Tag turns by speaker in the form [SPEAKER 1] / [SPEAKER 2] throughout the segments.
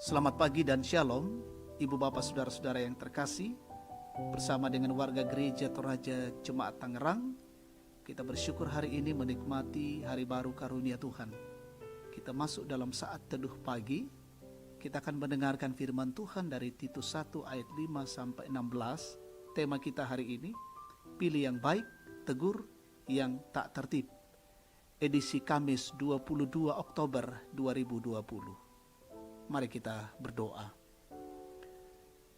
[SPEAKER 1] Selamat pagi dan shalom, Ibu Bapak Saudara-saudara yang terkasih. Bersama dengan warga gereja Toraja Jemaat Tangerang, kita bersyukur hari ini menikmati hari baru karunia Tuhan. Kita masuk dalam saat teduh pagi. Kita akan mendengarkan firman Tuhan dari Titus 1 ayat 5 sampai 16. Tema kita hari ini, pilih yang baik, tegur yang tak tertib. Edisi Kamis 22 Oktober 2020. Mari kita berdoa.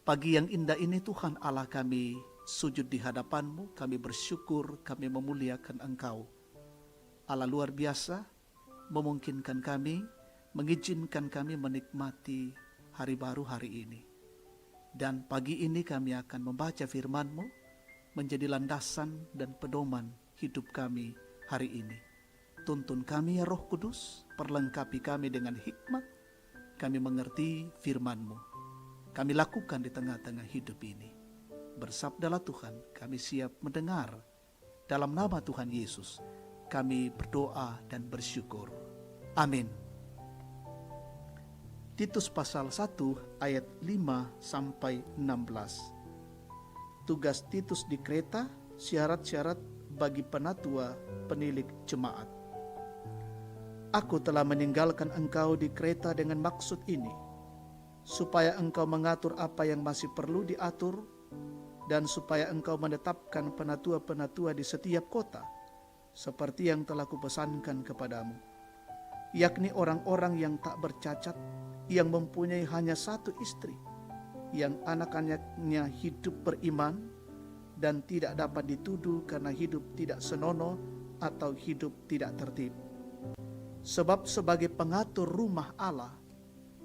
[SPEAKER 1] Pagi yang indah ini Tuhan Allah kami sujud di hadapan-Mu, kami bersyukur, kami memuliakan Engkau. Allah luar biasa memungkinkan kami, mengizinkan kami menikmati hari baru hari ini. Dan pagi ini kami akan membaca firman-Mu menjadi landasan dan pedoman hidup kami hari ini. Tuntun kami ya Roh Kudus, perlengkapi kami dengan hikmat. Kami mengerti firman-Mu. Kami lakukan di tengah-tengah hidup ini. Bersabdalah Tuhan, kami siap mendengar. Dalam nama Tuhan Yesus, kami berdoa dan bersyukur. Amin. Titus pasal 1 ayat 5 sampai 16. Tugas Titus di Kreta, syarat-syarat bagi penatua penilik jemaat. Aku telah meninggalkan engkau di Kreta dengan maksud ini, supaya engkau mengatur apa yang masih perlu diatur, dan supaya engkau menetapkan penatua-penatua di setiap kota, seperti yang telah kupesankan kepadamu, yakni orang-orang yang tak bercacat, yang mempunyai hanya satu istri, yang anak-anaknya hidup beriman, dan tidak dapat dituduh karena hidup tidak senonoh atau hidup tidak tertib. Sebab sebagai pengatur rumah Allah,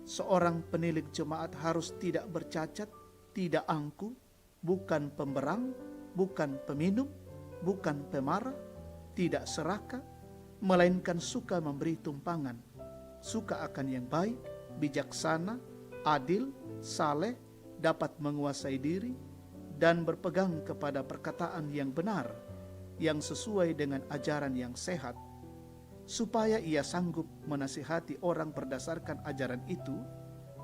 [SPEAKER 1] seorang penilik jemaat harus tidak bercacat, tidak angkuh, bukan pemberang, bukan peminum, bukan pemarah, tidak serakah, melainkan suka memberi tumpangan, suka akan yang baik, bijaksana, adil, saleh, dapat menguasai diri, dan berpegang kepada perkataan yang benar, yang sesuai dengan ajaran yang sehat, supaya ia sanggup menasihati orang berdasarkan ajaran itu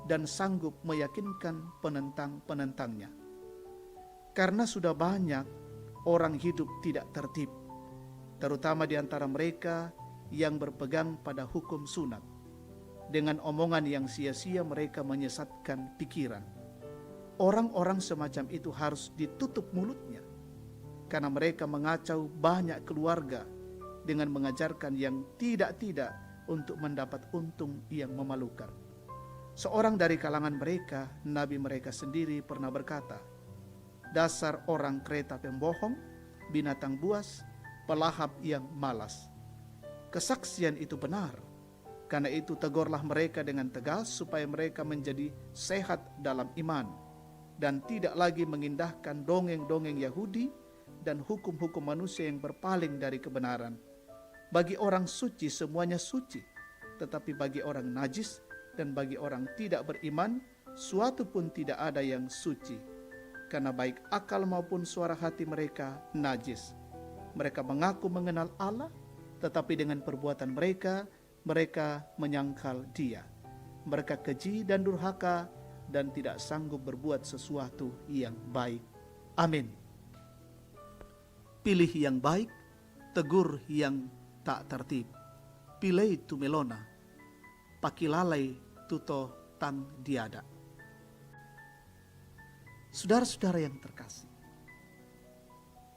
[SPEAKER 1] dan sanggup meyakinkan penentang-penentangnya. Karena sudah banyak orang hidup tidak tertib, terutama di antara mereka yang berpegang pada hukum sunat. Dengan omongan yang sia-sia mereka menyesatkan pikiran. Orang-orang semacam itu harus ditutup mulutnya, karena mereka mengacau banyak keluarga dengan mengajarkan yang tidak-tidak untuk mendapat untung yang memalukan. Seorang dari kalangan mereka, nabi mereka sendiri pernah berkata, dasar orang Kreta pembohong, binatang buas, pelahap yang malas. Kesaksian itu benar, karena itu tegurlah mereka dengan tegas supaya mereka menjadi sehat dalam iman, dan tidak lagi mengindahkan dongeng-dongeng Yahudi dan hukum-hukum manusia yang berpaling dari kebenaran. Bagi orang suci semuanya suci, tetapi bagi orang najis dan bagi orang tidak beriman, suatu pun tidak ada yang suci. Karena baik akal maupun suara hati mereka najis. Mereka mengaku mengenal Allah, tetapi dengan perbuatan mereka, mereka menyangkal Dia. Mereka keji dan durhaka dan tidak sanggup berbuat sesuatu yang baik. Amin. Pilih yang baik, tegur yang tak tertib. Pilei tu melona, pakilalai tuto tang diada. Saudara-saudara yang terkasih,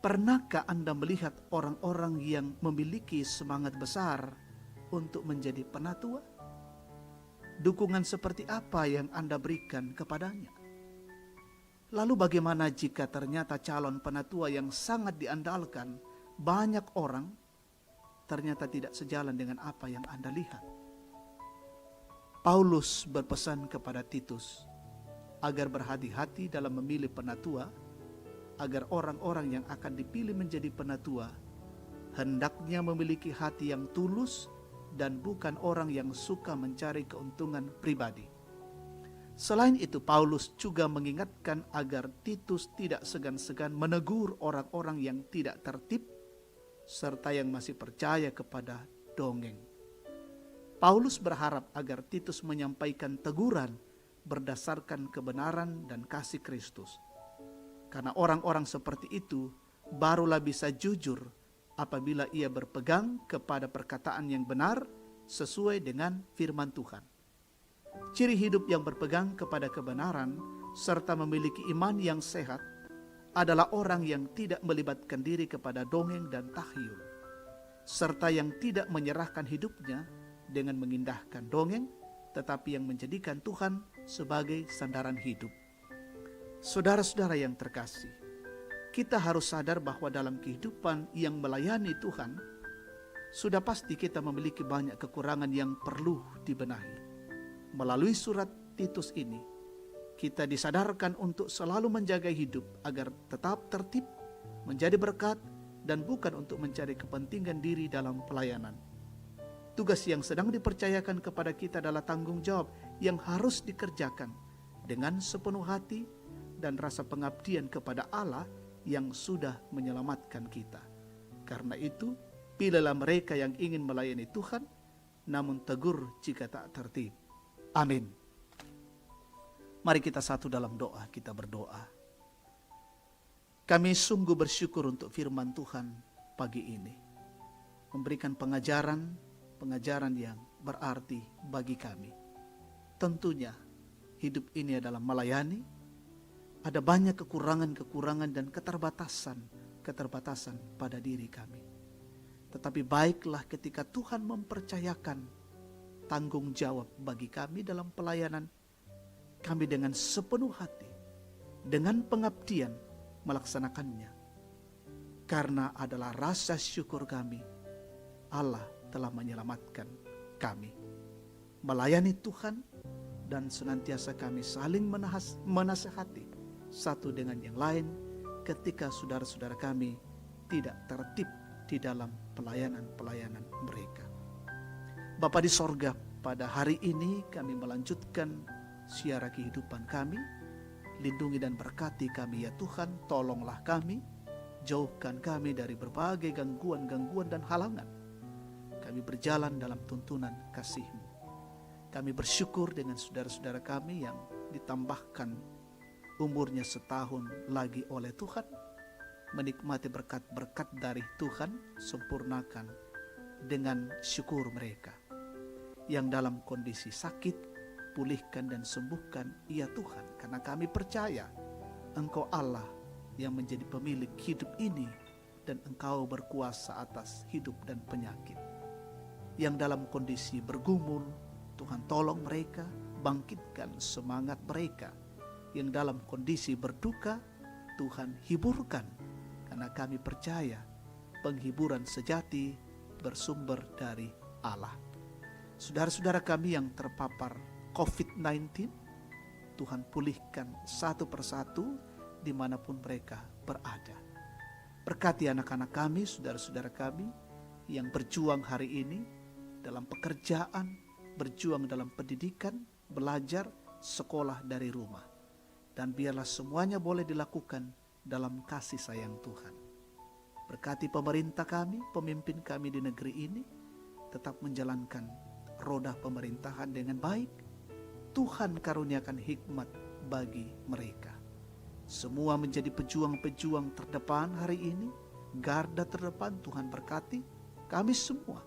[SPEAKER 1] pernahkah Anda melihat orang-orang yang memiliki semangat besar untuk menjadi penatua? Dukungan seperti apa yang Anda berikan kepadanya? Lalu bagaimana jika ternyata calon penatua yang sangat diandalkan banyak orang ternyata tidak sejalan dengan apa yang Anda lihat? Paulus berpesan kepada Titus agar berhati-hati dalam memilih penatua, agar orang-orang yang akan dipilih menjadi penatua hendaknya memiliki hati yang tulus dan bukan orang yang suka mencari keuntungan pribadi. Selain itu, Paulus juga mengingatkan agar Titus tidak segan-segan menegur orang-orang yang tidak tertib serta yang masih percaya kepada dongeng. Paulus berharap agar Titus menyampaikan teguran berdasarkan kebenaran dan kasih Kristus. Karena orang-orang seperti itu barulah bisa jujur apabila ia berpegang kepada perkataan yang benar sesuai dengan firman Tuhan. Ciri hidup yang berpegang kepada kebenaran serta memiliki iman yang sehat adalah orang yang tidak melibatkan diri kepada dongeng dan tahyul, serta yang tidak menyerahkan hidupnya dengan mengindahkan dongeng, tetapi yang menjadikan Tuhan sebagai sandaran hidup. Saudara-saudara yang terkasih, kita harus sadar bahwa dalam kehidupan yang melayani Tuhan, sudah pasti kita memiliki banyak kekurangan yang perlu dibenahi. Melalui surat Titus ini, kita disadarkan untuk selalu menjaga hidup agar tetap tertib, menjadi berkat, dan bukan untuk mencari kepentingan diri dalam pelayanan. Tugas yang sedang dipercayakan kepada kita adalah tanggung jawab yang harus dikerjakan dengan sepenuh hati dan rasa pengabdian kepada Allah yang sudah menyelamatkan kita. Karena itu, pilihlah mereka yang ingin melayani Tuhan, namun tegur jika tak tertib. Amin. Mari kita satu dalam doa, kita berdoa. Kami sungguh bersyukur untuk firman Tuhan pagi ini. Memberikan pengajaran yang berarti bagi kami. Tentunya hidup ini adalah melayani. Ada banyak kekurangan dan keterbatasan pada diri kami. Tetapi baiklah ketika Tuhan mempercayakan tanggung jawab bagi kami dalam pelayanan, kami dengan sepenuh hati, dengan pengabdian melaksanakannya. Karena adalah rasa syukur kami, Allah telah menyelamatkan kami. Melayani Tuhan dan senantiasa kami saling menasehati satu dengan yang lain ketika saudara-saudara kami tidak tertib di dalam pelayanan mereka. Bapa di sorga, pada hari ini kami melanjutkan siara kehidupan kami. Lindungi dan berkati kami ya Tuhan, tolonglah kami, jauhkan kami dari berbagai gangguan dan halangan. Kami berjalan dalam tuntunan kasih-Mu. Kami bersyukur dengan saudara-saudara kami yang ditambahkan umurnya setahun lagi oleh Tuhan, menikmati berkat-berkat dari Tuhan, sempurnakan dengan syukur mereka. Yang dalam kondisi sakit, pulihkan dan sembuhkan ya Tuhan, karena kami percaya Engkau Allah yang menjadi pemilik hidup ini dan Engkau berkuasa atas hidup dan penyakit. Yang dalam kondisi bergumul, Tuhan tolong mereka, bangkitkan semangat mereka. Yang dalam kondisi berduka, Tuhan hiburkan, karena kami percaya penghiburan sejati bersumber dari Allah. Saudara-saudara kami yang terpapar COVID-19, Tuhan pulihkan satu persatu dimanapun mereka berada. Berkati anak-anak kami, saudara-saudara kami yang berjuang hari ini dalam pekerjaan, berjuang dalam pendidikan, belajar, sekolah dari rumah. Dan biarlah semuanya boleh dilakukan dalam kasih sayang Tuhan. Berkati pemerintah kami, pemimpin kami di negeri ini, tetap menjalankan roda pemerintahan dengan baik. Tuhan karuniakan hikmat bagi mereka. Semua menjadi pejuang-pejuang terdepan hari ini, garda terdepan. Tuhan berkati kami semua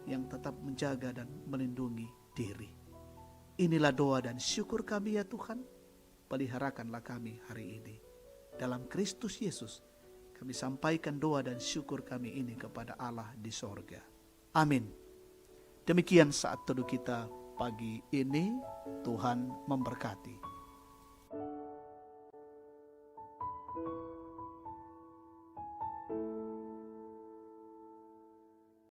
[SPEAKER 1] yang tetap menjaga dan melindungi diri. Inilah doa dan syukur kami ya Tuhan. Peliharakanlah kami hari ini. Dalam Kristus Yesus kami sampaikan doa dan syukur kami ini kepada Allah di sorga. Amin. Demikian saat teduh kita pagi ini. Tuhan memberkati.